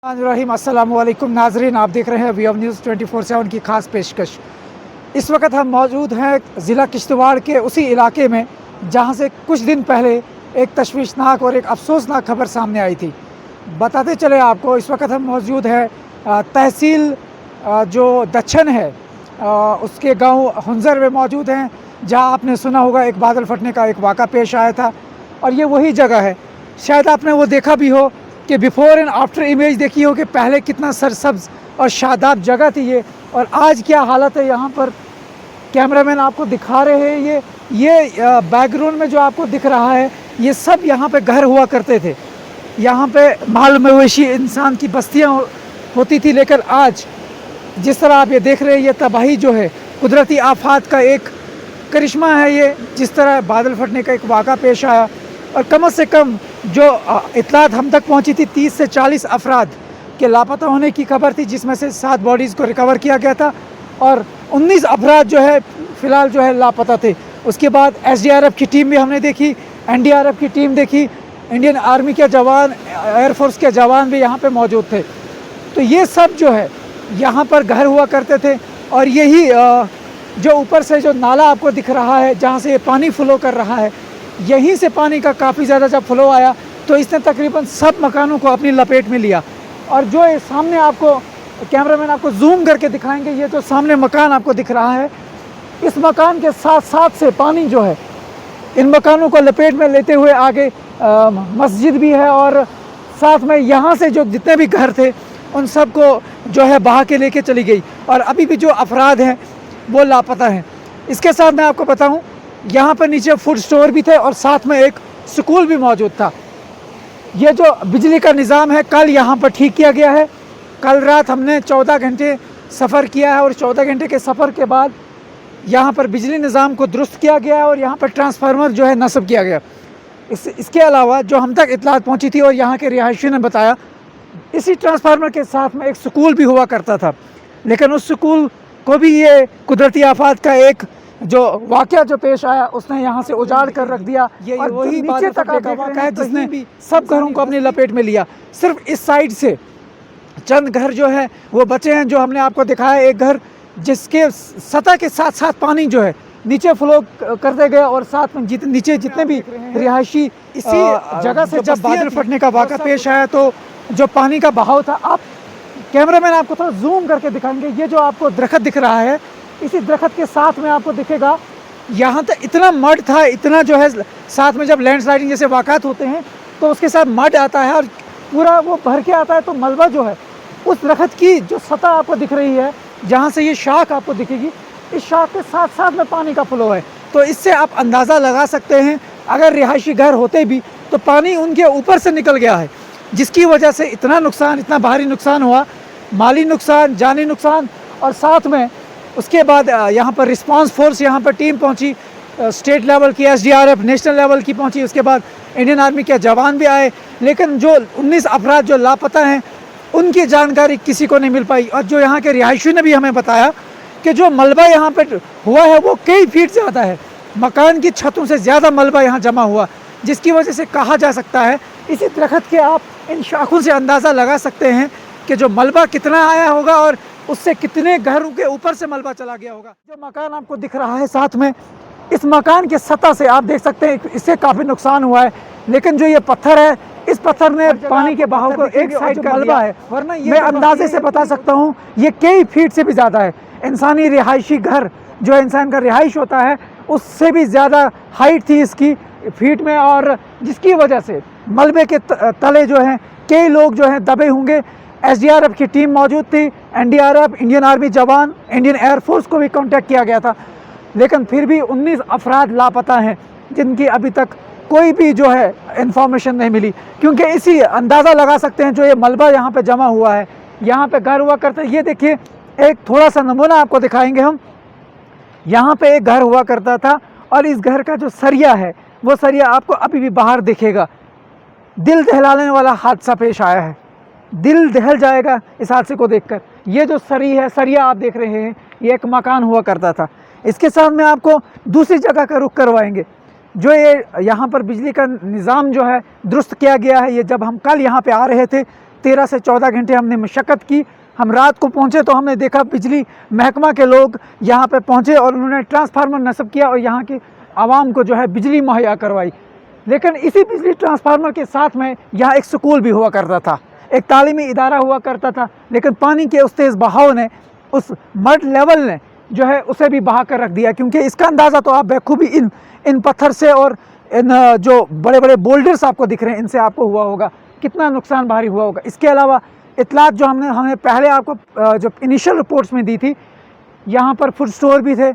रहीम अस्सलाम वालेकुम नाजरीन, आप देख रहे हैं वी न्यूज़ 24/7 की खास पेशकश। इस वक्त हम मौजूद हैं ज़िला किश्तवाड़ के उसी इलाके में जहां से कुछ दिन पहले एक तशवीशनाक और एक अफसोसनाक खबर सामने आई थी। बताते चले आपको, इस वक्त हम मौजूद हैं तहसील जो दच्छन है उसके गांव हुंजर में मौजूद हैं, जहां आपने सुना होगा एक बादल फटने का एक वाक़ा पेश आया था। और ये वही जगह है, शायद आपने वो देखा भी हो कि बिफ़ोर एंड आफ्टर इमेज देखी हो कि पहले कितना सरसब्ज़ और शादाब जगह थी ये, और आज क्या हालत है यहाँ पर। कैमरामैन आपको दिखा रहे हैं ये बैकग्राउंड में जो आपको दिख रहा है, ये सब यहाँ पे घर हुआ करते थे। यहाँ पे माल मवेशी इंसान की बस्तियाँ होती थी, लेकिन आज जिस तरह आप ये देख रहे हैं, ये तबाही जो है कुदरती आफात का एक करिश्मा है। ये जिस तरह बादल फटने का एक वाक़ा पेश आया, और कम से कम जो इतलात हम तक पहुंची थी 30 से 40 अफराद के लापता होने की खबर थी, जिसमें से 7 बॉडीज़ को रिकवर किया गया था और 19 अफराद जो है फ़िलहाल जो है लापता थे। उसके बाद SDRF की टीम भी हमने देखी, NDRF की टीम देखी, इंडियन आर्मी के जवान, एयरफोर्स के जवान भी यहाँ पे मौजूद थे। तो ये सब जो है यहाँ पर घर हुआ करते थे, और यही जो ऊपर से जो नाला आपको दिख रहा है जहाँ से ये पानी फ्लो कर रहा है, यहीं से पानी का काफ़ी ज़्यादा जब फ्लो आया तो इसने तकरीबन सब मकानों को अपनी लपेट में लिया। और जो ये सामने आपको कैमरामैन आपको जूम करके दिखाएंगे, ये जो सामने मकान आपको दिख रहा है, इस मकान के साथ साथ से पानी जो है इन मकानों को लपेट में लेते हुए आगे मस्जिद भी है, और साथ में यहाँ से जो जितने भी घर थे उन सब को जो है बहा के लेके चली गई, और अभी भी जो अफराद हैं वो लापता हैं। इसके साथ मैं आपको बताऊँ, यहाँ पर नीचे फूड स्टोर भी थे और साथ में एक स्कूल भी मौजूद था। ये जो बिजली का निज़ाम है कल यहाँ पर ठीक किया गया है। कल रात हमने 14 घंटे सफ़र किया है, और 14 घंटे के सफ़र के बाद यहाँ पर बिजली निज़ाम को दुरुस्त किया गया है और यहाँ पर ट्रांसफार्मर जो है नस्ब किया गया। इसके अलावा जो हम तक इतलात पहुँची थी और यहाँ के रिहायशी ने बताया, इसी ट्रांसफार्मर के साथ में एक स्कूल भी हुआ करता था, लेकिन उस स्कूल को भी ये कुदरती आफात का एक जो वाक़या जो पेश आया उसने यहाँ से उजाड़ कर रख दिया। ये और वही नीचे तक का वाक़या है जिसने भी सब घरों को अपनी लपेट में लिया। सिर्फ इस साइड से चंद घर जो है वो बचे हैं, जो हमने आपको दिखाया। एक घर जिसके सतह के साथ साथ पानी जो है नीचे फ्लो करते गए, और साथ में नीचे जितने भी रिहायशी इसी जगह से जब बादल फटने का वाक़ा पेश आया तो जो पानी का बहाव था, आप कैमरामैन आपको थोड़ा जूम करके दिखाएंगे। ये जो आपको दरख्त दिख रहा है, इसी दरख्त के साथ में आपको दिखेगा यहाँ तक इतना मड था, इतना जो है साथ में जब लैंडस्लाइडिंग जैसे वाक़ात होते हैं तो उसके साथ मड आता है और पूरा वो भर के आता है। तो मलबा जो है उस दरख्त की जो सतह आपको दिख रही है, जहाँ से ये शाख आपको दिखेगी, इस शाख के साथ साथ में पानी का फ्लो है। तो इससे आप अंदाज़ा लगा सकते हैं, अगर रिहायशी घर होते भी तो पानी उनके ऊपर से निकल गया है, जिसकी वजह से इतना नुकसान, इतना भारी नुकसान हुआ, माली नुकसान, जानी नुकसान। और साथ में उसके बाद यहाँ पर रिस्पांस फोर्स, यहाँ पर टीम पहुँची, स्टेट लेवल की SDRF, नेशनल लेवल की पहुँची, उसके बाद इंडियन आर्मी के जवान भी आए, लेकिन जो 19 अफराद जो लापता हैं उनकी जानकारी किसी को नहीं मिल पाई। और जो यहाँ के रिहायशी ने भी हमें बताया कि जो मलबा यहाँ पर हुआ है वो कई फीट ज़्यादा है, मकान की छतों से ज़्यादा मलबा यहाँ जमा हुआ, जिसकी वजह से कहा जा सकता है, इसी दरख्त के आप इन शाखों से अंदाज़ा लगा सकते हैं कि जो मलबा कितना आया होगा और उससे कितने घरों के ऊपर से मलबा चला गया होगा। जो मकान आपको दिख रहा है साथ में, इस मकान के सतह से आप देख सकते हैं इससे काफ़ी नुकसान हुआ है, लेकिन जो ये पत्थर है, इस पत्थर ने पानी के बहाव को एक साइड का मलबा है, वरना मैं अंदाजे से बता सकता हूँ ये कई फीट से भी ज़्यादा है। इंसानी रिहायशी घर जो इंसान का रिहाइश होता है उससे भी ज़्यादा हाइट थी इसकी फीट में, और जिसकी वजह से मलबे के तले जो हैं कई लोग जो हैं दबे होंगे। SDRF की टीम मौजूद थी, NDRF, इंडियन आर्मी जवान, इंडियन एयरफोर्स को भी कांटेक्ट किया गया था, लेकिन फिर भी 19 अफराद लापता हैं, जिनकी अभी तक कोई भी जो है इंफॉर्मेशन नहीं मिली। क्योंकि इसी अंदाज़ा लगा सकते हैं, जो ये मलबा यहाँ पे जमा हुआ है, यहाँ पे घर हुआ करता है। ये देखिए, एक थोड़ा सा नमूना आपको दिखाएंगे हम। यहाँ पे एक घर हुआ करता था, और इस घर का जो सरिया है वो सरिया आपको अभी भी बाहर दिखेगा। दिल दहलाने वाला हादसा पेश आया है, दिल दहल जाएगा इस हादसे को देखकर। ये जो सरिया आप देख रहे हैं, ये एक मकान हुआ करता था। इसके साथ में आपको दूसरी जगह का रुख करवाएंगे, जो ये यहाँ पर बिजली का निज़ाम जो है दुरुस्त किया गया है। ये जब हम कल यहाँ पे आ रहे थे 13 से 14 घंटे हमने मशक्क़त की। हम रात को पहुँचे तो हमने देखा बिजली महकमा के लोग यहाँ पे पहुँचे और उन्होंने ट्रांसफार्मर नस्ब किया और यहाँ के आवाम को जो है बिजली मुहैया करवाई। लेकिन इसी बिजली ट्रांसफार्मर के साथ में यहाँ एक स्कूल भी हुआ करता था, एक तालीमी इदारा हुआ करता था, लेकिन पानी के उस तेज़ बहाव ने, उस मड लेवल ने जो है उसे भी बहा कर रख दिया। क्योंकि इसका अंदाज़ा तो आप बखूबी इन पत्थर से और इन जो बड़े बड़े बोल्डर्स आपको दिख रहे हैं इनसे आपको हुआ होगा, कितना नुकसान भारी हुआ होगा। इसके अलावा इतलात जो हमें पहले आपको जो इनिशियल रिपोर्ट्स में दी थी, यहाँ पर फूड स्टोर भी थे,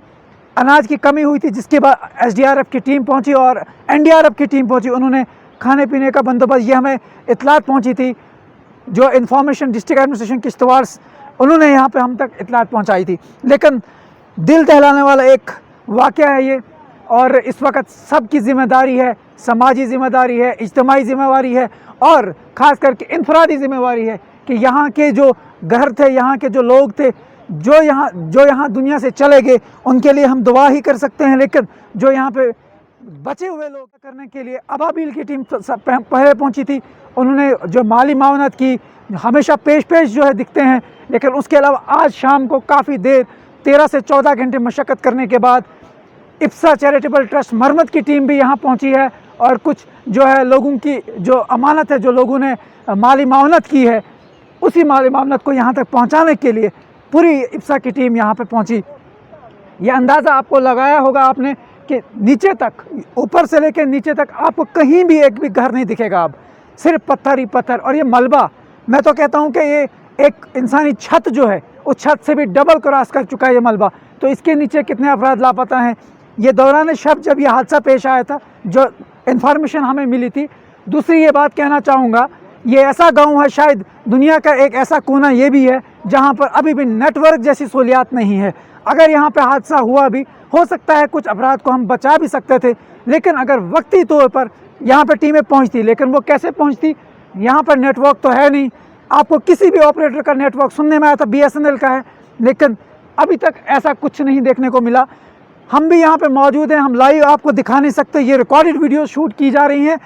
अनाज की कमी हुई थी, जिसके बाद SDRF की टीम पहुँची और NDRF की टीम पहुँची, उन्होंने खाने पीने का बंदोबस्त, ये हमें इतलात पहुँची थी। जो इन्फॉर्मेशन डिस्ट्रिक्ट एडमिनिस्ट्रेशन किश्तवाड़ उन्होंने यहाँ पे हम तक इतलात पहुँचाई थी। लेकिन दिल दहलाने वाला एक वाक़या है ये, और इस वक्त सबकी ज़िम्मेदारी है, समाजी ज़िम्मेदारी है, इज्तिमाई ज़िम्मेवारी है और ख़ास करके इनफरादी ज़िम्मेवारी है कि यहाँ के जो घर थे, यहाँ के जो लोग थे, जो यहाँ दुनिया से चले गए, उनके लिए हम दुआ ही कर सकते हैं। लेकिन जो यहाँ पे बचे हुए लोग करने के लिए अबाबिल की टीम पहले पहुँची थी, उन्होंने जो माली मावनत की, हमेशा पेश जो है दिखते हैं। लेकिन उसके अलावा आज शाम को काफ़ी देर 13 से 14 घंटे मशक्क़त करने के बाद इप्सा चैरिटेबल ट्रस्ट मरमत की टीम भी यहाँ पहुँची है और कुछ जो है लोगों की जो अमानत है, जो लोगों ने माली मावनत की है, उसी माली मावनत को यहाँ तक पहुँचाने के लिए पूरी इप्सा की टीम यहाँ पे पहुँची। ये अंदाज़ा आपको लगाया होगा आपने कि नीचे तक, ऊपर से लेकर नीचे तक आपको कहीं भी एक भी घर नहीं दिखेगा, अब सिर्फ पत्थर ही पत्थर। और ये मलबा, मैं तो कहता हूँ कि ये एक इंसानी छत जो है उस छत से भी डबल क्रॉस कर चुका है ये मलबा। तो इसके नीचे कितने अफराद लापता हैं, ये दौरान शब जब ये हादसा पेश आया था जो इन्फॉर्मेशन हमें मिली थी। दूसरी ये बात कहना चाहूँगा, ये ऐसा गांव है, शायद दुनिया का एक ऐसा कोना ये भी है जहां पर अभी भी नेटवर्क जैसी सहूलियात नहीं है। अगर यहाँ पे हादसा हुआ भी, हो सकता है कुछ अफराद को हम बचा भी सकते थे, लेकिन अगर वक्ती तौर पर यहाँ पे टीमें पहुँचती, लेकिन वो कैसे पहुँचती, यहाँ पर नेटवर्क तो है नहीं। आपको किसी भी ऑपरेटर का नेटवर्क सुनने में आया था BSNL का है, लेकिन अभी तक ऐसा कुछ नहीं देखने को मिला। हम भी यहाँ पे मौजूद हैं, हम लाइव आपको दिखा नहीं सकते, ये रिकॉर्डेड वीडियो शूट की जा रही हैं।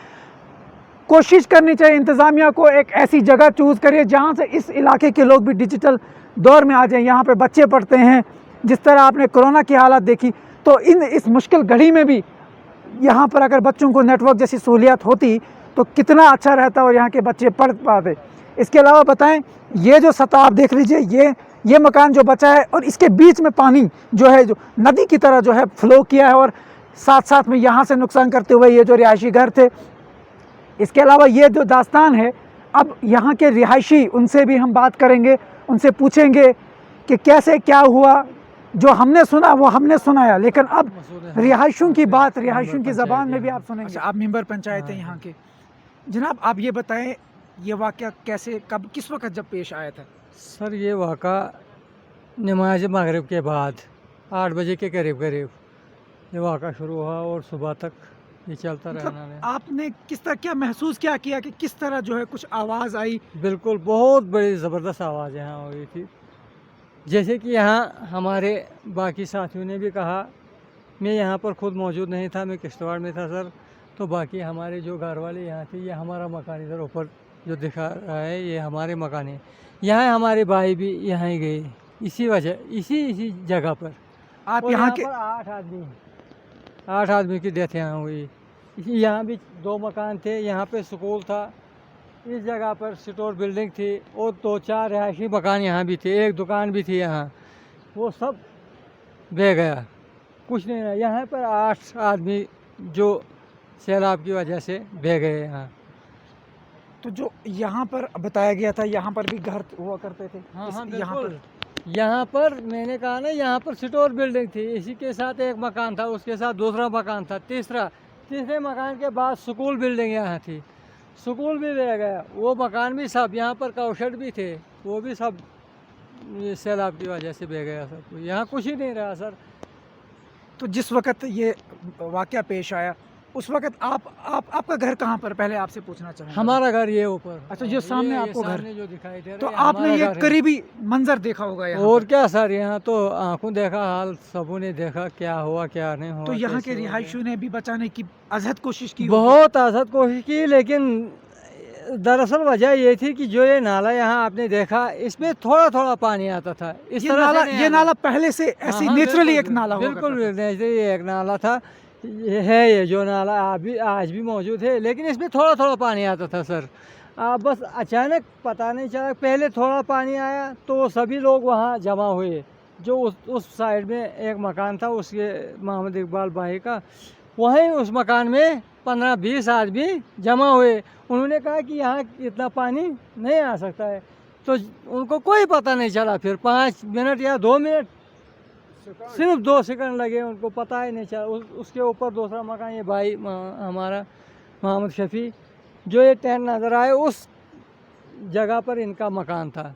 कोशिश करनी चाहिए इंतज़ामिया को, एक ऐसी जगह चूज़ करिए जहाँ से इस इलाके के लोग भी डिजिटल दौर में आ जाएं। यहाँ पे बच्चे पढ़ते हैं, जिस तरह आपने कोरोना की हालत देखी, तो इस मुश्किल घड़ी में भी यहाँ पर अगर बच्चों को नेटवर्क जैसी सहूलियत होती तो कितना अच्छा रहता और यहाँ के बच्चे पढ़ पाते। इसके अलावा बताएं, ये जो सतह आप देख लीजिए, ये मकान जो बचा है और इसके बीच में पानी जो है, जो नदी की तरह जो है फ्लो किया है, और साथ साथ में यहाँ से नुकसान करते हुए ये जो रिहायशी घर थे। इसके अलावा ये जो दास्तान है, अब यहाँ के रिहायशी, उनसे भी हम बात करेंगे, उनसे पूछेंगे कि कैसे क्या हुआ। जो हमने सुना वो हमने सुनाया, लेकिन अब रिहायशियों की बात, रिहायशियों की ज़बान में भी आप सुनेंगे। अच्छा, आप मेंबर पंचायत हैं यहाँ के, जनाब आप ये बताएं, ये वाक़या कैसे, कब, किस वक्त जब पेश आया था? सर ये वाक़ा नमाज मगरिब के बाद 8 बजे के करीब ये वाक़ा शुरू हुआ और सुबह तक ये चलता रहना है। आपने किस तरह, क्या महसूस क्या किया कि किस तरह जो है कुछ आवाज़ आई? बिल्कुल, बहुत बड़ी ज़बरदस्त आवाज़ यहाँ हो रही थी। जैसे कि यहाँ हमारे बाकी साथियों ने भी कहा, मैं यहाँ पर ख़ुद मौजूद नहीं था, मैं किश्तवाड़ में था सर, तो बाकी हमारे जो घर वाले यहाँ थे, ये हमारा मकान इधर ऊपर जो दिखा रहा है ये हमारे मकान है। यहाँ हमारे भाई भी यहाँ ही गए, इसी वजह, इसी जगह पर। आप यहाँ के 8 आदमी की डेथ यहाँ हुई। यहाँ भी 2 मकान थे, यहाँ पे स्कूल था, इस जगह पर स्टोर बिल्डिंग थी और 2-4 रिहायशी मकान यहाँ भी थे, एक दुकान भी थी यहाँ, वो सब बह गया, कुछ नहीं रहा। यहाँ पर 8 आदमी जो सैलाब की वजह से बह गए यहाँ। तो जो यहाँ पर बताया गया था, यहाँ पर भी घर हुआ करते थे? हाँ, यहाँ पर मैंने कहा ना, यहाँ पर स्टोर बिल्डिंग थी, इसी के साथ एक मकान था, उसके साथ दूसरा मकान था, तीसरे मकान के बाद स्कूल बिल्डिंग यहाँ थी, स्कूल भी रह गया, वो मकान भी सब, यहाँ पर काउशेड भी थे, वो भी सब सैलाब की वजह से बह गया सब, यहाँ कुछ ही नहीं रहा सर। तो जिस वक्त ये वाक़या पेश आया, उस वक्त आपका घर कहाँ पर, पहले आपसे पूछना चाहूँगा। हमारा घर ये ऊपर, अच्छा, जो सामने आपको घर जो दिखाई दे रहा है, तो आपने ये करीबी मंजर देखा होगा यहाँ? और क्या सर, यहाँ तो आंखों देखा हाल, सबों ने देखा क्या हुआ क्या नहीं हुआ। तो यहाँ के रिहायशियों ने भी बचाने की अज़हद कोशिश की? बहुत अज़हद कोशिश की, लेकिन दरअसल वजह ये थी कि जो ये नाला यहाँ आपने देखा, इसमें थोड़ा थोड़ा पानी आता था। इस ये तरह नाला से नहीं ये आता। नाला पहले से ऐसी हाँ, नेचुरली बिल्कुल, एक नाला हुआ बिल्कुल करता था। नेचुरली एक नाला था। ये है, ये जो नाला आज भी मौजूद है, लेकिन इसमें थोड़ा थोड़ा पानी आता था सर। बस अचानक पता नहीं चला, पहले थोड़ा पानी आया तो सभी लोग वहाँ जमा हुए। जो उस साइड में एक मकान था उसके, मोहम्मद इकबाल भाई का, वहीं उस मकान में 15-20 आदमी जमा हुए। उन्होंने कहा कि यहाँ इतना पानी नहीं आ सकता है, तो उनको कोई पता नहीं चला। फिर 5 मिनट या 2 मिनट, सिर्फ 2 सेकंड लगे, उनको पता ही नहीं चला। उसके ऊपर दूसरा मकान, ये भाई हमारा मोहम्मद शफी, जो ये टेंट नज़र आए, उस जगह पर इनका मकान था।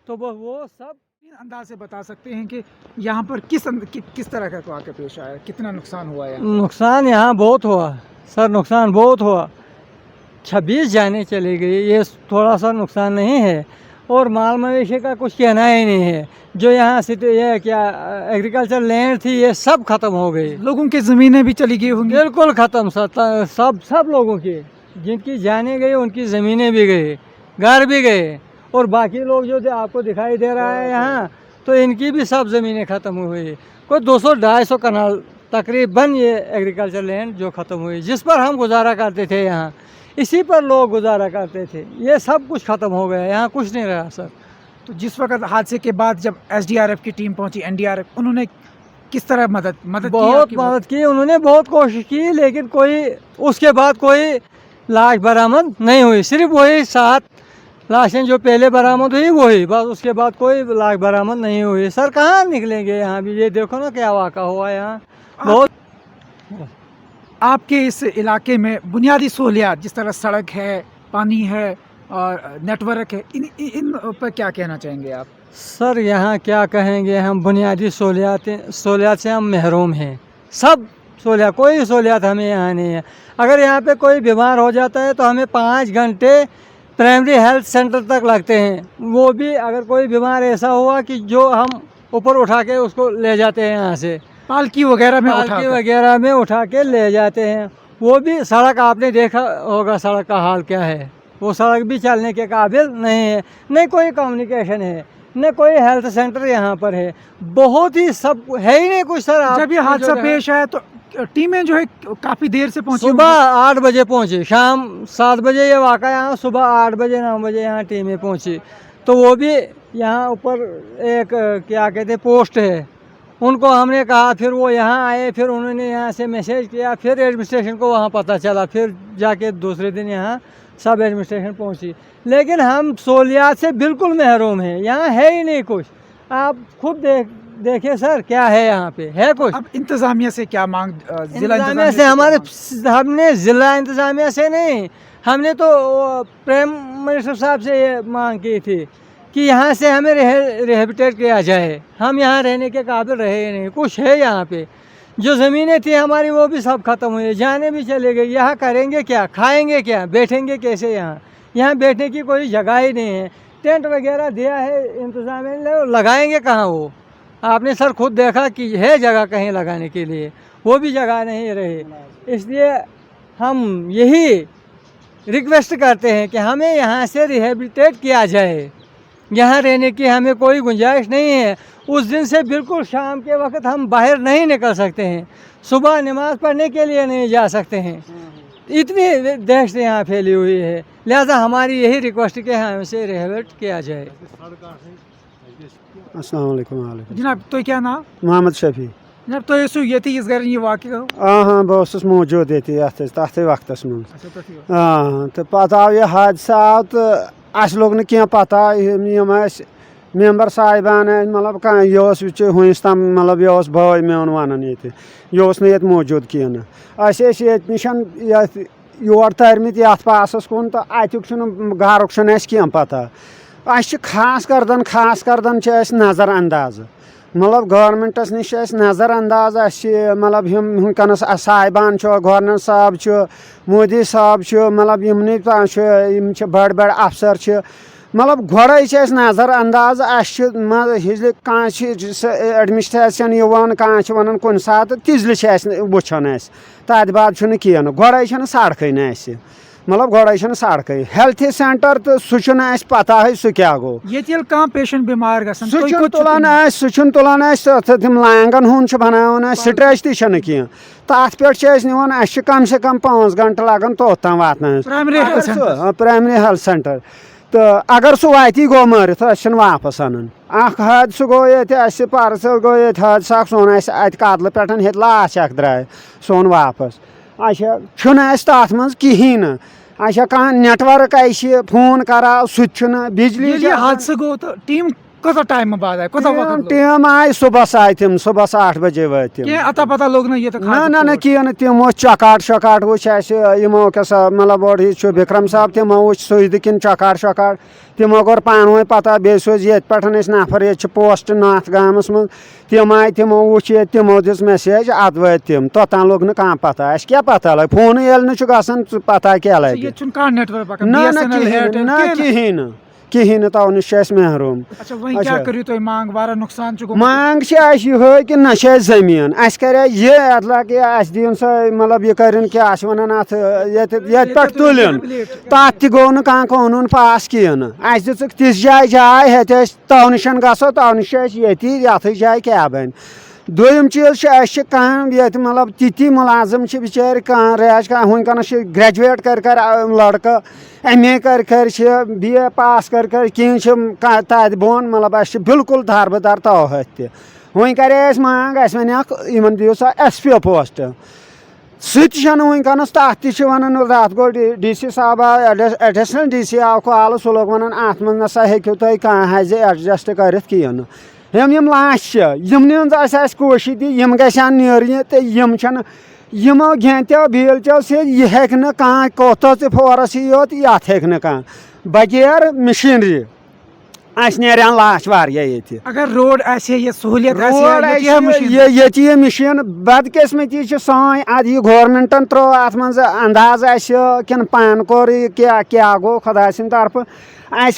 तो वो सब अंदाज से बता सकते हैं कि यहाँ पर किस तरह का वाक़या पेश आया, कितना नुकसान हुआ है? नुकसान यहाँ बहुत हुआ सर, नुकसान बहुत हुआ। 26 जाने चली गई, ये थोड़ा सा नुकसान नहीं है। और माल मवेशी का कुछ कहना ही नहीं है। जो यहाँ से ये क्या एग्रीकल्चर लैंड थी, ये सब ख़त्म हो गई। लोगों की ज़मीनें भी चली गई होंगी। बिल्कुल ख़त्म सर, सब लोगों की, जिनकी जानें गई उनकी ज़मीनें भी गई, घर भी गए। और बाकी लोग जो आपको दिखाई दे रहा है यहाँ, तो इनकी भी सब ज़मीनें ख़त्म हुई। कोई 200-250 कनाल तकरीबन ये एग्रीकल्चर लैंड जो ख़त्म हुई, जिस पर हम गुजारा करते थे यहाँ, इसी पर लोग गुजारा करते थे। ये सब कुछ ख़त्म हो गया, यहाँ कुछ नहीं रहा सर। तो जिस वक्त हादसे के बाद जब SDRF की टीम पहुंची, NDRF, उन्होंने किस तरह मदद बहुत मदद की, उन्होंने बहुत कोशिश की, लेकिन कोई उसके बाद कोई लाश बरामद नहीं हुई। सिर्फ वही 7 लाशें जो पहले बरामद हुई वही, बस उसके बाद कोई लाश बरामद नहीं हुई। सर कहाँ निकलेंगे यहाँ भी, ये देखो ना क्या वाक़ा हुआ यहाँ। बहुत आपके इस इलाके में बुनियादी सहूलियात, जिस तरह सड़क है, पानी है और नेटवर्क है, इन पर क्या कहना चाहेंगे आप? सर यहाँ क्या कहेंगे हम, बुनियादी सहूलियात से हम महरूम हैं। सब सहूलियात, कोई सहूलियात हमें यहाँ नहीं है। अगर यहाँ पे कोई बीमार हो जाता है तो हमें 5 घंटे प्राइमरी हेल्थ सेंटर तक लगते हैं। वो भी अगर कोई बीमार ऐसा हुआ कि जो हम ऊपर उठा के उसको ले जाते हैं, यहाँ से पालकी वगैरह में उठा के ले जाते हैं। वो भी सड़क आपने देखा होगा, सड़क का हाल क्या है। वो सड़क भी चलने के काबिल नहीं है, न कोई कम्युनिकेशन है, न कोई हेल्थ सेंटर यहाँ पर है। बहुत ही सब है ही नहीं कुछ सर। जब ये हादसा पेश आया तो टीमें जो है काफ़ी देर से पहुँची। सुबह 8 बजे पहुँची, शाम 7 बजे ये वाक़ा यहाँ, सुबह 8 बजे 9 बजे यहाँ टीमें पहुँची। तो वो भी यहाँ ऊपर एक क्या कहते पोस्ट है, उनको हमने कहा, फिर वो यहाँ आए, फिर उन्होंने यहाँ से मैसेज किया, फिर एडमिनिस्ट्रेशन को वहाँ पता चला, फिर जाके दूसरे दिन यहाँ सब एडमिनिस्ट्रेशन पहुँची। लेकिन हम सहूलियात से बिल्कुल महरूम हैं, यहाँ है ही नहीं कुछ। आप खुद देखिए सर, क्या है यहाँ पे, है कुछ? अब इंतज़ामिया से क्या मांग? जिला इंतज़ामिया से हमने ज़िला इंतज़ामिया से नहीं, हमने तो प्राइम मिनिस्टर साहब से ये मांग की थी कि यहाँ से हमें रिहेबिटेट किया जाए। हम यहाँ रहने के काबिल रहे ही नहीं, कुछ है यहाँ पे। जो ज़मीनें थी हमारी वो भी सब ख़त्म हुई, जाने भी चले गए। यहाँ करेंगे क्या, खाएंगे क्या, बैठेंगे कैसे? यहाँ बैठने की कोई जगह ही नहीं है। टेंट वगैरह दिया है इंतज़ामिया, लगाएंगे कहाँ वो? आपने सर खुद देखा कि है जगह कहीं लगाने के लिए, वो भी जगह नहीं रही। इसलिए हम यही रिक्वेस्ट करते हैं कि हमें यहाँ से रिहेबिलिटेट किया जाए। यहाँ रहने की हमें कोई गुंजाइश नहीं है। उस दिन से बिल्कुल शाम के वक्त हम बाहर नहीं निकल सकते हैं, सुबह नमाज़ पढ़ने के लिए नहीं जा सकते हैं। इतनी दहशत यहाँ फैली हुई है। लिहाजा हमारी यही रिक्वेस्ट कि हमसे रिहेबिलिट किया जाए। अस्सलाम वालेकुम। जनाब, तो क्या नाम? मोहम्मद शफी। जनाब, तो ये थी इस घर ये वाक़या? हाँ बह ओसुस मौजूद ये तथ वक्त मं। तो पता आव यह हादसा आव तो अस लोग न क्या पता, मेम्बर साहिबान मतलब कह यह हुस तम मतलब यह भाई मेन वन ये मौजूद कहें। ये निशन योर तरमित ये पासस कुन तो अतुक घर कह पता। खास करदन नज़र अंदाज, मतलब गवर्नमेंटस निश नज़र अंदाज। मतलब वनकनस साहिबान गवर्नर साहब मोदी साहब, मतलब यम बड़ बड़ अफसर, मतलब गोड़े नज़र अंदाज। एडमिनिस्ट्रेशन कह वन कुन सात तिजल वुचान तथ बाद कहें गोड़े सड़क मतलब गोड़े सड़क हेल्थ सेंटर तो सह पता सह क्या गो ये पेशेंट बीमार गसन सह तुलान तम लैंगन हूं बनान स्ट्रेच तह कह तथ पे निवान कम से कम 5 घंटे लगन तोत तम वातन प्राइमरी हेल्थ सेंटर तो अगर सह वाती गो मरित वापस अन हादसा गो ये परस गो ये हादसा सोन अत कदल पे लाश द्राय सोन वापस अच्छा तथ मज कहें अच्छा कह नेटवर्क फोन करा सह बिजली हादसा गो तो टीम कत टाइम बाद आए टीम आए सुबह आए तम सुबह 8 बजे वे अता पता लोग ना ये ना कह तम चकाट शकाट वो यमो मतलब और विक्रम साहब तमो वो सुद किन चकाट शकाट तमो कोर पान वो पता बे सोज ये पे नफर ये पोस्ट नाथ गामस मज तम आए तमो वो तमो दिस मैसेज अद वे तम तोतान लोग न कह पता क्या पता लगे फोन ये गसन पता क्या लगे ना कहें तो नश महरूम मांग यह कि ना जमीन अस कर अतला कि दिन सा मतलब यह कर क्या वन अत पे तुलन तथ गो न कानून पास कहें अस दिख तिस जाए हे तो नश गो तो नश ये जाए कैब दोम चीज ये मतलब ती मुलाजम बिचार कह रेज वनकस ग्रेजुएट कर लड़का MA कर BA पास कर कह तथ बोन मतलब बिल्कुल दारबदार तोहत वन करे मांग वन दियो सा SP पोस्ट सह वनकस तथ वन रात गो DC साहब एडिशनल DC आव कॉल सह लोग वन अत मज नसा हेक्यू तुम कह एडजस्ट कर कहें यम लाश कोशी यम गन नीर तो यमो घेंत्यो भीलचो से यह कोत फोरस योत ये कह बगैर मशीनरी नारान लाश वारिया अगर रोड ये सहूलियत ये मशीन बदकिस्मती सान अद यह गवर्नमेंटन त्रो अत मज अंदाज किन पान कोर क्या गो खुदा सिंद तरफ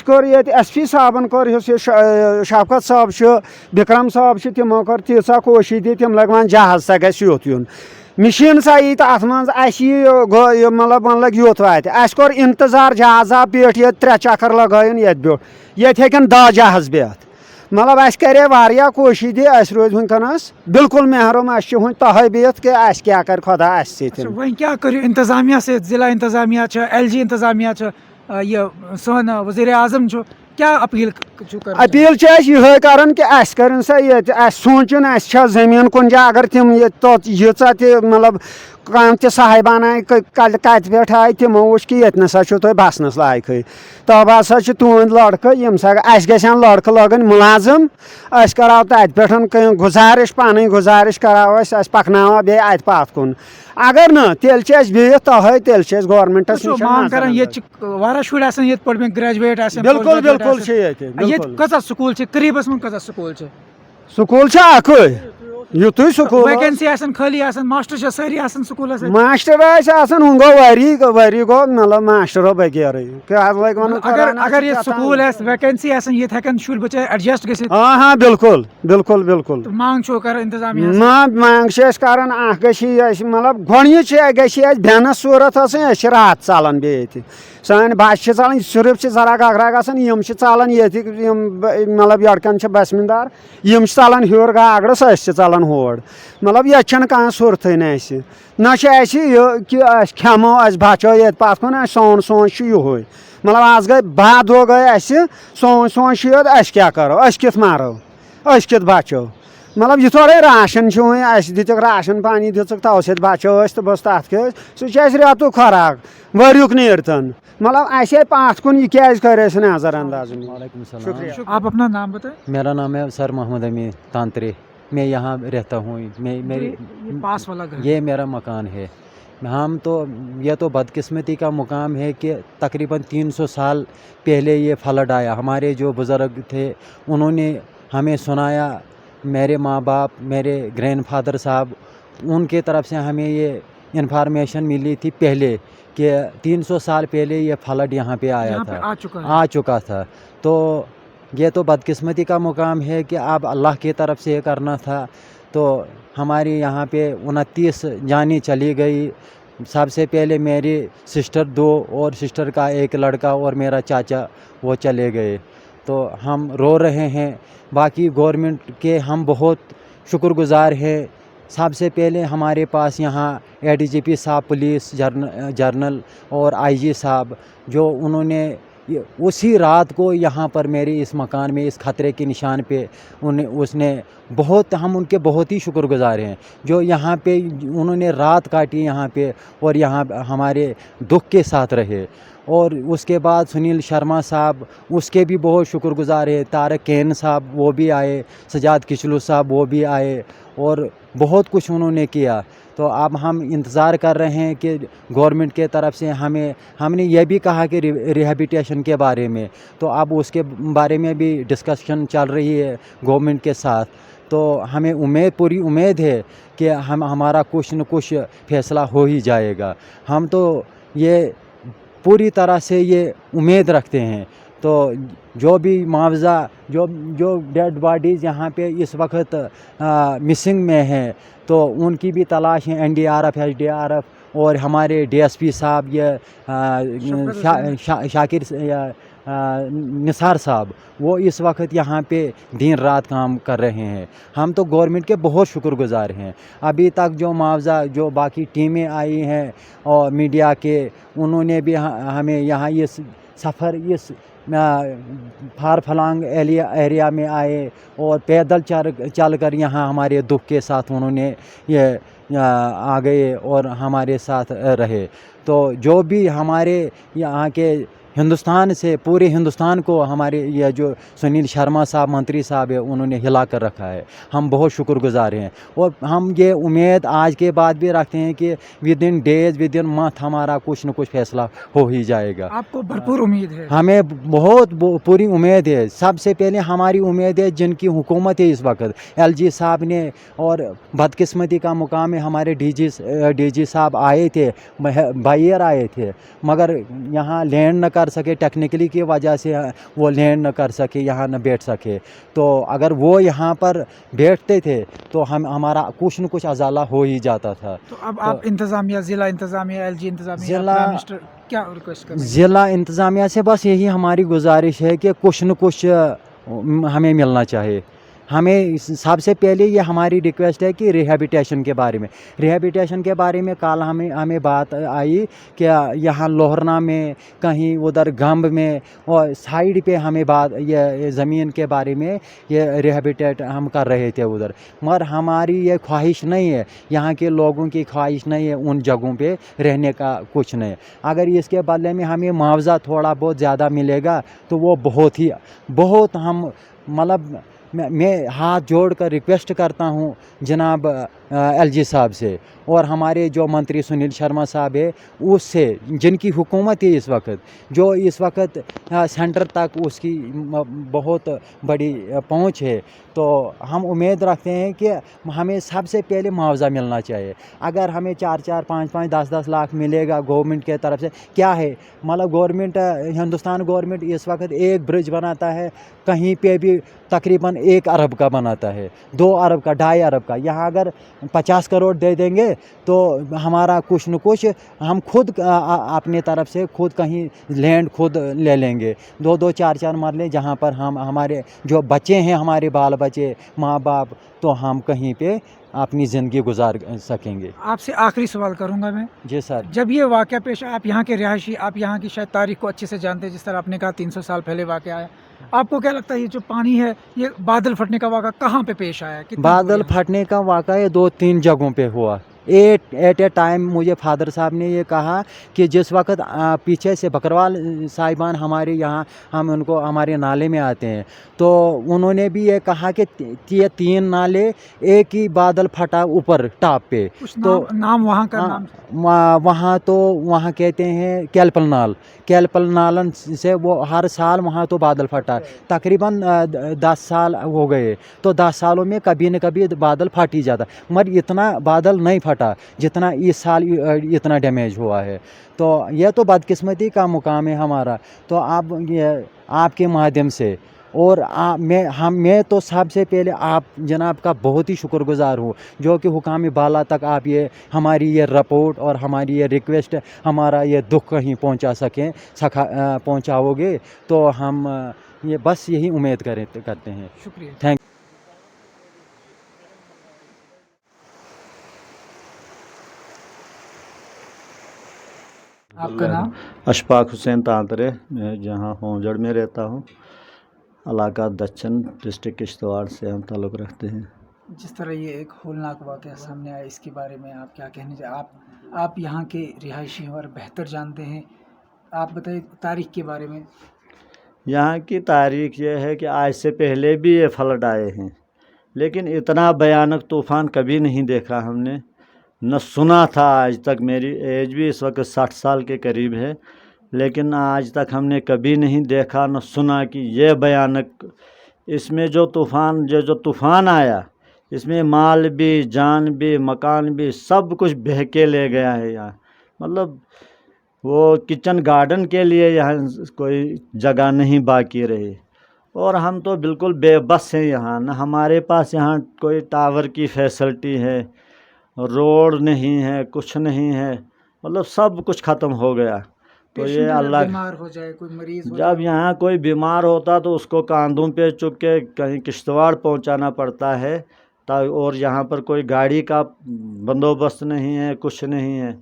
कोर ये SP साहबन कोर शफकत साहब विक्रम साहब तमो कर तीसा कोशी तम लग वन जहाज सा गो युन मशीन सा यी तो अत मज मतलब वन लग योत वात कोर इंतजार जहाजा पेट ये 3 चक्कर लगान ये ब्योट ये हेकन 10 जहाज बेहत मतलब करे वारिया कोशी रोज वनकस बिल्कुल महरूम वन तह बिहत कि क्या कर खुदा वन क्या करो इंतजामिया से जिला इंतजामिया LG इंतजामिया ये सन वज़ीर आज़म क्या अपील यह कर कर सा ये सोचन जमीन कुन जा अगर तम यीचा मतलब कह साहिबान आए कत पे आए तमो वो कि ये नसा तुम बसनस लायक तब हसा तुंद लड़क यम सा गन लड़क लगन मुलाजिम कराओ तत पे गुजारिश पानी गुजारिश कराओ पकना बे अत पत कुन अगर न तेल बिहत तह तेल गवर्नमेंटस ग्रेजुएट बिल्कुल बिल्कुल कत स्कूल करीबस मन कत स्कूल स्कूल युत स्कूल वैकेंसी खाली मास्टर सारी school master one go worry go मतलब मास्टरो बगैर अगर ये स्कूल वैकेंसी ये हेकन शुर बच्चे एडजस्ट गसित हाँ बिल्कुल बिल्कुल बिल्कुल मांग छो कर इंतजामिया मांग कर मतलब गोच बेनस सूरत रात चालान बे सान बस चालान सिर्फ जरा गगरा गसान यम चालान ये मतलब यड़कन बसमिंदार यम चालान हर गागड़ चालान होड़ मतलब ये कह सूरत ना कि खेमो बचो ये पत कुन सोन सोच यह मतलब आज गई 12 दो गए सोच योत क्या करो कित मारो कित बचो मतलब यह थोड़े राशन दिख राशन पानी दिख तो बचो तो बस तथ सह रेतु खुराक वरियुक नीरतन मतलब पत कुन यह क्या कर नजर अंदाज। आप अपना नाम बताएं। मेरा नाम है सर मोहम्मद अमीर तांत्रे, मैं यहाँ रहता हूँ। मेरी ये पास वाला घर ये मेरा मकान है। हम तो यह तो बदकिस्मती का मुकाम है कि तकरीबन 300 साल पहले ये फ्लड आया। हमारे जो बुज़ुर्ग थे उन्होंने हमें सुनाया, मेरे माँ बाप, मेरे ग्रैंडफादर साहब, उनके तरफ से हमें ये इन्फॉर्मेशन मिली थी पहले कि 300 साल पहले ये फ्लड यहाँ पे आया था, आ चुका था। तो ये तो बदकिस्मती का मुकाम है कि अब अल्लाह की तरफ से ये करना था। तो हमारी यहाँ पे 29 जानी चली गई, सबसे पहले मेरी सिस्टर 2 और सिस्टर का एक लड़का और मेरा चाचा वो चले गए, तो हम रो रहे हैं। बाकी गवर्नमेंट के हम बहुत शुक्रगुजार हैं। सबसे पहले हमारे पास यहाँ ADGP साहब पुलिस जर्नल और IG साहब, जो उन्होंने उसी रात को यहाँ पर मेरे इस मकान में इस खतरे के निशान पे उसने हम उनके बहुत ही शुक्रगुजार हैं, जो यहाँ पे उन्होंने रात काटी यहाँ पे और यहाँ हमारे दुख के साथ रहे। और उसके बाद सुनील शर्मा साहब, उसके भी बहुत शुक्रगुजार है। तारक कैन साहब वो भी आए, सजाद किचलू साहब वो भी आए और बहुत कुछ उन्होंने किया। तो अब हम इंतज़ार कर रहे हैं कि गवर्नमेंट के तरफ से हमने ये भी कहा कि रिहैबिलिटेशन के बारे में, तो अब उसके बारे में भी डिस्कशन चल रही है गवर्नमेंट के साथ। तो हमें पूरी उम्मीद है कि हमारा कुछ न कुछ फैसला हो ही जाएगा। हम तो ये पूरी तरह से ये उम्मीद रखते हैं। तो जो भी मुआवज़ा, जो डेड बॉडीज़ यहाँ पे इस वक्त मिसिंग में हैं, तो उनकी भी तलाश है। NDRF SDRF और हमारे DSP साहब, ये शाकिर निसार साहब, वो इस वक्त यहाँ पे दिन रात काम कर रहे हैं। हम तो गवर्नमेंट के बहुत शुक्रगुजार हैं। अभी तक जो मुआवज़ा, जो बाकी टीमें आई हैं और मीडिया के, उन्होंने भी हमें यहाँ इस सफ़र इस फार फलांग एरिया में आए और पैदल चल कर यहाँ हमारे दुख के साथ उन्होंने ये आ गए और हमारे साथ रहे। तो जो भी हमारे यहाँ के हिंदुस्तान से, पूरे हिंदुस्तान को हमारे ये जो सुनील शर्मा साहब मंत्री साहब है, उन्होंने हिला कर रखा है। हम बहुत शुक्रगुजार हैं और हम ये उम्मीद आज के बाद भी रखते हैं कि with in days, with in month हमारा कुछ न कुछ फैसला हो ही जाएगा। आपको भरपूर उम्मीद है? हमें बहुत पूरी उम्मीद है। सबसे पहले हमारी उम्मीद है जिनकी हुकूमत है इस वक्त, LG साहब ने, और बदकिस्मती का मुकाम है हमारे DG साहब आए थे, बायर आए थे, मगर यहाँ लैंड न कर सके, टेक्निकली की वजह से वो लैंड न कर सके, यहाँ न बैठ सके। तो अगर वो यहाँ पर बैठते थे तो हमारा कुछ न कुछ अजाला हो ही जाता था। तो अब आप इंतज़ामिया, ज़िला इंतज़ामिया, LG इंतज़ामिया, प्राइम मिनिस्टर क्या रिक्वेस्ट करेंगे? ज़िला इंतज़ामिया से बस यही हमारी गुजारिश है कि कुछ न कुछ हमें मिलना चाहिए। हमें सबसे पहले ये हमारी रिक्वेस्ट है कि रिहैबिलिटेशन के बारे में कल हमें बात आई कि यहाँ लोहरना में, कहीं उधर गंब में और साइड पे हमें बात ये ज़मीन के बारे में ये रिहैबिलिटेट हम कर रहे थे उधर, मगर हमारी ये ख्वाहिश नहीं है, यहाँ के लोगों की ख्वाहिश नहीं है उन जगहों पे रहने का कुछ नहीं। अगर इसके बदले में हमें मुआवज़ा थोड़ा बहुत ज़्यादा मिलेगा तो वो बहुत हम मतलब मैं हाथ जोड़कर रिक्वेस्ट करता हूँ जनाब LG साहब से और हमारे जो मंत्री सुनील शर्मा साहब है उससे, जिनकी हुकूमत है इस वक्त, जो इस वक्त सेंटर तक उसकी बहुत बड़ी पहुँच है। तो हम उम्मीद रखते हैं कि हमें सबसे पहले मुआवज़ा मिलना चाहिए। अगर हमें 4-4, 5-5, 10-10 लाख मिलेगा गवर्नमेंट के तरफ से, क्या है, मतलब गवर्नमेंट, हिंदुस्तान गवर्नमेंट इस वक्त एक ब्रिज बनाता है, कहीं पे भी तकरीबन 1 अरब का बनाता है, 2 अरब का, 2.5 अरब का। यहाँ अगर 50 करोड़ दे देंगे तो हमारा कुछ न कुछ हम खुद अपने तरफ से खुद कहीं लैंड खुद ले लेंगे, 2-2, 4-4 मरले, जहाँ पर हमारे जो बच्चे हैं, हमारे बाल बच्चे, माँ बाप, तो हम कहीं पे अपनी ज़िंदगी गुजार सकेंगे। आपसे आखिरी सवाल करूंगा मैं। जी सर। जब ये वाक़या पेश आया, आप यहाँ के रिहायशी, आप यहाँ की शायद तारीख को अच्छे से जानते हैं, जिस तरह आपने कहा 300 साल पहले वाक़या आया, आपको क्या लगता है ये जो पानी है, ये बादल फटने का वाक़या कहाँ पे पेश आया? बादल फटने का वाक़या 2-3 जगहों पे हुआ। एट ए टाइम मुझे फादर साहब ने ये कहा कि जिस वक्त पीछे से बकरवाल साहिबान हमारे यहाँ, हम उनको हमारे नाले में आते हैं, तो उन्होंने भी ये कहा कि ये 3 नाले एक ही बादल फटा ऊपर टॉप पे। तो नाम वहाँ का नाम, वहाँ कहते हैं कैलपल नालन से वो हर साल वहाँ तो बादल फटा। तकरीबन 10 साल हो गए, तो 10 सालों में कभी न कभी बादल फट ही जाता, मगर इतना बादल नहीं फटा जितना इस साल इतना डैमेज हुआ है। तो यह तो बदकिस्मती का मुकाम है हमारा। तो अब ये आपके माध्यम से और मैं तो सबसे पहले आप जनाब का बहुत ही शुक्रगुजार हूँ जो कि हुकाम बाला तक आप ये हमारी ये रिपोर्ट और हमारी ये रिक्वेस्ट हमारा ये दुख कहीं पहुँचाओगे, तो हम ये बस यही उम्मीद करते हैं। शुक्रिया। थैंक आपका नाम? अशफाक हुसैन तांतरे, मैं जहाँ होंजड़ में रहता हूँ, इलाका दक्षिण, डिस्ट्रिक्ट किश्तवाड़ से हम ताल्लुक़ रखते हैं। जिस तरह ये एक होलनाक वाक़या सामने आया, इसके बारे में आप क्या कहने चाहिए? आप यहाँ के रिहायशी और बेहतर जानते हैं, आप बताइए तारीख़ के बारे में। यहाँ की तारीख़ ये है कि आज से पहले भी ये फ्लड आए हैं, लेकिन इतना भयानक तूफ़ान कभी नहीं देखा हमने, न सुना था आज तक। मेरी एज भी इस वक्त 60 साल के करीब है, लेकिन आज तक हमने कभी नहीं देखा न सुना कि ये भयानक, इसमें जो तूफ़ान आया, इसमें माल भी, जान भी, मकान भी, सब कुछ बह के ले गया है। यहाँ मतलब वो किचन गार्डन के लिए यहाँ कोई जगह नहीं बाकी रही, और हम तो बिल्कुल बेबस हैं। यहाँ न हमारे पास यहाँ कोई टावर की फैसिलिटी है, रोड नहीं है, कुछ नहीं है, मतलब सब कुछ ख़त्म हो गया। तो ये अल्लाह, बीमार हो जाए, कोई मरीज़ हो जब यहाँ कोई बीमार होता तो उसको कांधों पे चुक के कहीं किश्तवाड़ पहुँचाना पड़ता है, और यहाँ पर कोई गाड़ी का बंदोबस्त नहीं है, कुछ नहीं है।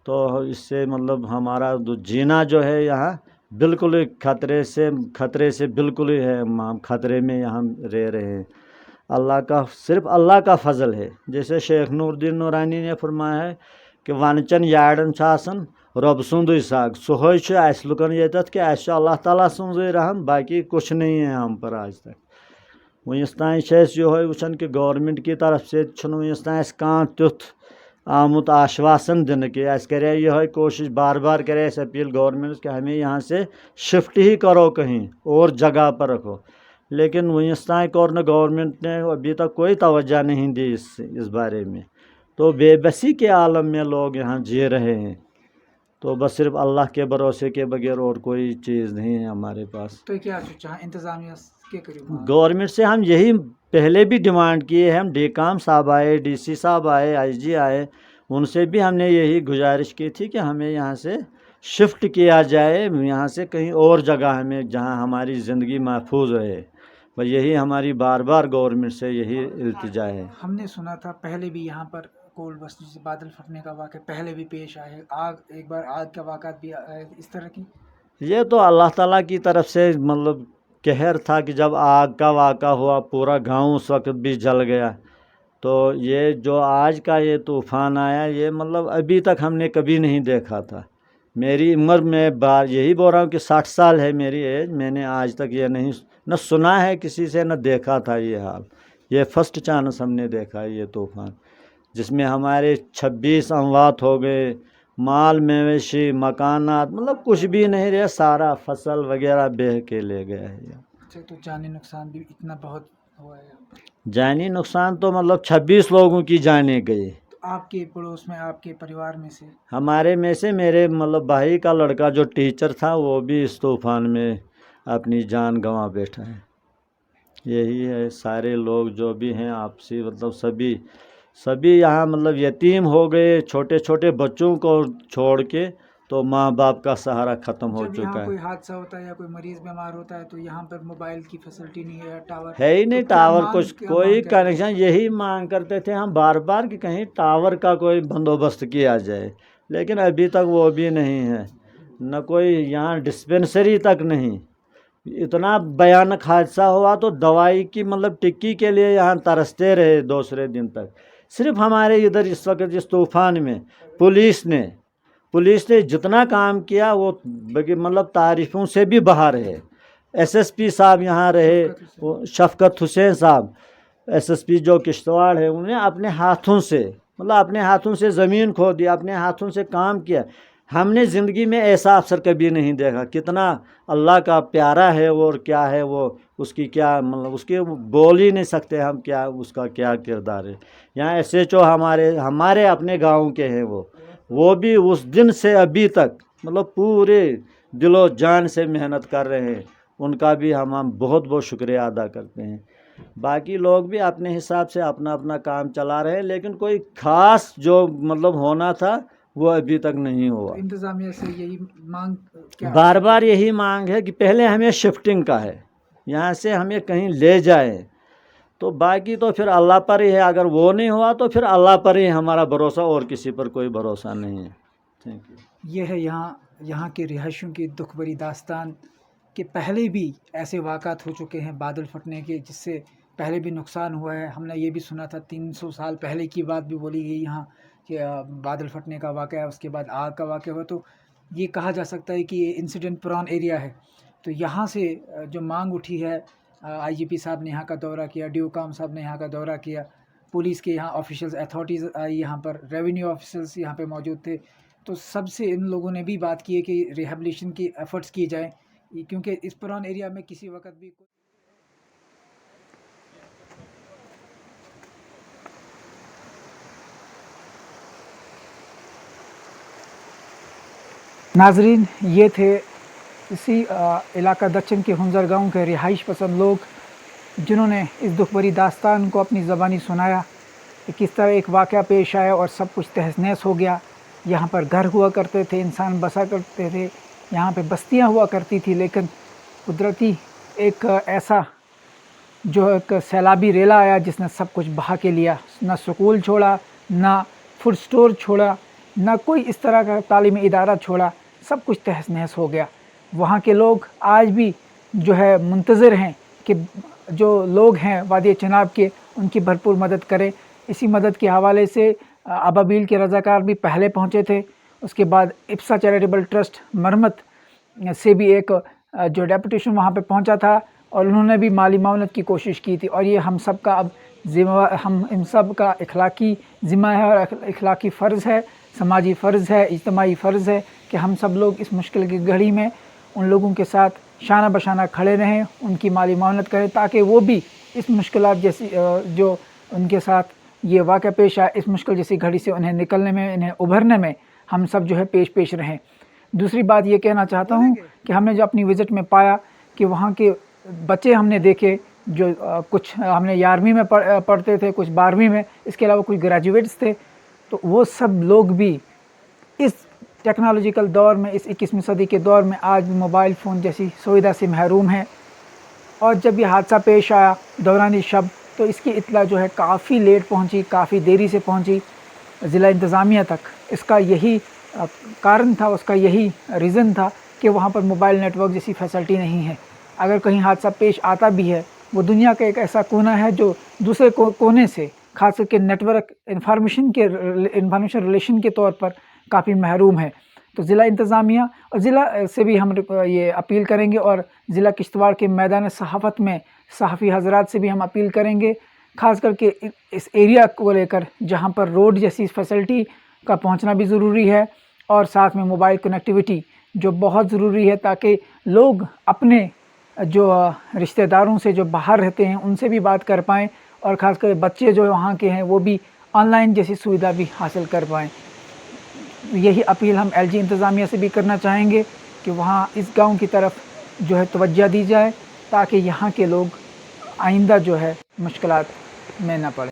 तो इससे मतलब हमारा जीना जो है यहाँ बिल्कुल ही खतरे से बिल्कुल ही है, हम खतरे में यहाँ रह रहे हैं। सिर्फ अल्लाह का फ़ज़ल है। जैसे शेख नूरुद्दीन नूरानी ने फरमाया है कि वनचन याड़न छासन रब सुंदुई साग, सोहै छ अस लुकन येतत कि अस अल्लाह ताला सुंदुई रहम, बाकी कुछ नहीं है हम पर आज तक। वंस तान ये वुचन कि गवर्नमेंट की तरफ से वंस तान कह तुथ आमुत आश्वासन दिन कि अस करे ये कोशिश, बार बार करे अपील गवर्नमेंट कि हमें यहाँ से शिफ्ट ही करो, कहीं और जगह पर रखो, लेकिन वंस तान कर न गवर्नमेंट ने अभी तक कोई तवज्जो नहीं दी इस बारे में। तो बेबसी के आलम में लोग यहाँ जी रहे हैं। तो बस सिर्फ अल्लाह के भरोसे के बगैर और कोई चीज़ नहीं है हमारे पास। तो क्या चाहें इंतज़ामिया के करीब? गवर्नमेंट से हम यही पहले भी डिमांड किए हैं, हम डीकाम साहब आए, डीसी साहब आए, आईजी आए, उनसे भी हमने यही गुजारिश की थी कि हमें यहाँ से शिफ्ट किया जाए, यहाँ से कहीं और जगह हमें जहाँ हमारी ज़िंदगी महफूज रहे। बस यही हमारी बार बार गवर्नमेंट से यही इल्तिजा है। हमने सुना था पहले भी यहाँ पर कोल बस्ती से बादल फटने का वाक़या पहले भी पेश आए, एक बार आग का वाक़या भी आए, इस तरह की। ये तो अल्लाह ताला की तरफ से मतलब कहर था कि जब आग का वाक़ा हुआ, पूरा गांव उस वक्त भी जल गया। तो ये जो आज का ये तूफ़ान आया, ये मतलब अभी तक हमने कभी नहीं देखा था। मेरी उम्र में यही बोल रहा हूँ कि 60 साल है मेरी एज, मैंने आज तक ये नहीं न सुना है किसी से, न देखा था ये हाल। ये फर्स्ट चांस हमने देखा है ये तूफ़ान, जिसमें हमारे 26 अमवात हो गए, माल मवेशी मकानात, मतलब कुछ भी नहीं रहा, सारा फसल वगैरह बह के ले गया है। अच्छा, तो जानी नुकसान भी इतना बहुत हुआ है? जानी नुकसान तो मतलब 26 लोगों की जानें गई। तो आपके पड़ोस में, आपके परिवार में से? हमारे में से मेरे मतलब भाई का लड़का जो टीचर था, वो भी इस तूफ़ान में अपनी जान गंवा बैठा है। यही है, सारे लोग जो भी हैं आपसी मतलब सभी यहाँ मतलब यतीम हो गए, छोटे छोटे बच्चों को छोड़ के, तो माँ बाप का सहारा ख़त्म हो जब चुका यहाँ है। कोई हादसा होता है या कोई मरीज़ बीमार होता है तो यहाँ पर मोबाइल की फैसिलिटी नहीं है, टावर है ही नहीं, तो क्या टावर मांग- कुछ क्या कोई मांग करते कनेक्शन, यही मांग करते थे हम बार बार कि कहीं टावर का कोई बंदोबस्त किया जाए, लेकिन अभी तक वो भी नहीं है, न कोई यहाँ डिस्पेंसरी तक नहीं। इतना भयानक हादसा हुआ तो दवाई की मतलब टिक्की के लिए यहाँ तरसते रहे दूसरे दिन तक। सिर्फ हमारे इधर इस वक्त इस तूफ़ान में पुलिस ने जितना काम किया वो मतलब तारीफ़ों से भी बाहर है। एसएसपी साहब यहाँ रहे, वो शफकत हुसैन साहब एसएसपी जो किश्तवाड़ है, उन्हें अपने हाथों से ज़मीन खोदी, अपने हाथों से काम किया। हमने ज़िंदगी में ऐसा अफसर कभी नहीं देखा। कितना अल्लाह का प्यारा है वो, और क्या है वो, उसकी क्या मतलब उसके बोल ही नहीं सकते हम, क्या उसका क्या किरदार है। यहाँ SHO हमारे अपने गांव के हैं, वो भी उस दिन से अभी तक मतलब पूरे दिलो जान से मेहनत कर रहे हैं। ان کا بھی ہم بہت بہت شکریہ ادا کرتے ہیں. باقی لوگ بھی اپنے حساب سے اپنا اپنا کام چلا رہے ہیں، لیکن کوئی خاص جو مطلب ہونا تھا وہ ابھی تک نہیں ہوا. انتظامیہ سے یہی مانگ کیا بار بار یہی مانگ ہے کہ پہلے ہمیں شفٹنگ کا ہے، یہاں سے ہمیں کہیں لے جائیں. تو باقی تو پھر اللہ پر ہی ہے، اگر وہ نہیں ہوا تو پھر اللہ پر ہی ہمارا بھروسہ، اور کسی پر کوئی بھروسہ نہیں ہے. Thank you. یہ ہے یہاں کے رہائشیوں کی دکھ بھری داستان کہ پہلے بھی ایسے واقعات ہو چکے ہیں بادل پھٹنے کے، جس سے پہلے بھی نقصان ہوا ہے. ہم نے یہ بھی سنا تھا 300 سال پہلے کی بات بھی بولی گئی یہاں کہ بادل پھٹنے کا واقعہ ہے، اس کے بعد آگ کا واقعہ ہوا. تو یہ کہا جا سکتا ہے کہ یہ انسیڈنٹ پران ایریا ہے. تو یہاں سے جو مانگ اٹھی ہے، آئی جی پی صاحب نے یہاں کا دورہ کیا، ڈی او کام صاحب نے یہاں کا دورہ کیا، پولیس کے یہاں آفیشلز، اتھارٹیز آئی یہاں پر، ریونیو آفیسرز یہاں پہ موجود تھے. تو سب سے ان لوگوں نے بھی بات کی ہے کہ ریہیبلیشن کی ایفرٹس کیے جائیں، کیونکہ اس پران ایریا میں کسی وقت بھی ناظرین، یہ تھے اسی علاقہ دچن کے ہنزر گاؤں کے رہائش پسند لوگ جنہوں نے اس دکھ بھری داستان کو اپنی زبانی سنایا کہ کس طرح ایک واقعہ پیش آیا اور سب کچھ تہس نہس ہو گیا. یہاں پر گھر ہوا کرتے تھے، انسان بسا کرتے تھے، یہاں پہ بستیاں ہوا کرتی تھی، لیکن قدرتی ایک ایسا جو ایک سیلابی ریلا آیا جس نے سب کچھ بہا کے لیا. نہ سکول چھوڑا، نہ فوڈ سٹور چھوڑا، نہ کوئی اس طرح کا تعلیمی ادارہ چھوڑا، سب کچھ تہس نہس ہو گیا. وہاں کے لوگ آج بھی جو ہے منتظر ہیں کہ جو لوگ ہیں وادی چناب کے ان کی بھرپور مدد کریں. اسی مدد کے حوالے سے ابابیل کے رضاکار بھی پہلے پہنچے تھے. اس کے بعد ابسا چیریٹیبل ٹرسٹ مرمت سے بھی ایک جو ڈیپوٹیشن وہاں پہ پہنچا تھا اور انہوں نے بھی مالی معاونت کی کوشش کی تھی. اور یہ ہم سب کا اب ہم ان سب کا اخلاقی ذمہ ہے اور اخلاقی فرض ہے، سماجی فرض ہے، اجتماعی فرض ہے کہ ہم سب لوگ اس مشکل کی گھڑی میں ان لوگوں کے ساتھ شانہ بشانہ کھڑے رہیں، ان کی مالی معاونت کریں تاکہ وہ بھی اس مشکلات جیسی جو ان کے ساتھ یہ واقعہ پیش آیا، اس مشکل جیسی گھڑی سے انہیں نکلنے میں، انہیں ابھرنے میں ہم سب جو ہے پیش رہیں. دوسری بات یہ کہنا چاہتا ہوں کہ ہم نے جو اپنی وزٹ میں پایا کہ وہاں کے بچے ہم نے دیکھے جو کچھ ہم نے 11ویں میں پڑھتے تھے، کچھ 12ویں میں، اس کے علاوہ کچھ گریجویٹس تھے. تو وہ سب لوگ بھی اس ٹیکنالوجیکل دور میں، اس 21ویں صدی کے دور میں آج بھی موبائل فون جیسی سویدھا سے محروم ہیں. اور جب یہ حادثہ پیش آیا دوران شب تو اس کی اطلاع جو ہے کافی لیٹ پہنچی، کافی دیری سے پہنچی ضلع انتظامیہ تک. اس کا یہی کارن تھا، اس کا یہی ریزن تھا کہ وہاں پر موبائل نیٹ ورک جیسی فیسلٹی نہیں ہے. اگر کہیں حادثہ پیش آتا بھی ہے، وہ دنیا کا ایک ایسا کونا ہے جو دوسرے کونے سے، خاص کر کے نیٹ ورک انفارمیشن ریلیشن کے طور پر کافی محروم ہے. تو ضلع انتظامیہ اور ضلع سے بھی ہم یہ اپیل کریں گے، اور ضلع کشتواڑ کے میدان صحافت میں صحافی حضرات سے بھی ہم اپیل کریں گے، خاص کر کے اس ایریا کو لے کر جہاں پر روڈ جیسی فیسلٹی کا پہنچنا بھی ضروری ہے، اور ساتھ میں موبائل کنیکٹیویٹی جو بہت ضروری ہے تاکہ لوگ اپنے جو رشتہ داروں سے جو باہر رہتے ہیں ان سے بھی بات کر پائیں، اور خاص کر بچے جو وہاں کے ہیں وہ بھی آن لائن جیسی سویدھا بھی حاصل کر پائیں. یہی اپیل ہم ایل جی انتظامیہ سے بھی کرنا چاہیں گے کہ وہاں اس گاؤں کی طرف جو ہے توجہ دی جائے تاکہ یہاں کے لوگ آئندہ جو ہے مشکلات میں نہ پڑیں.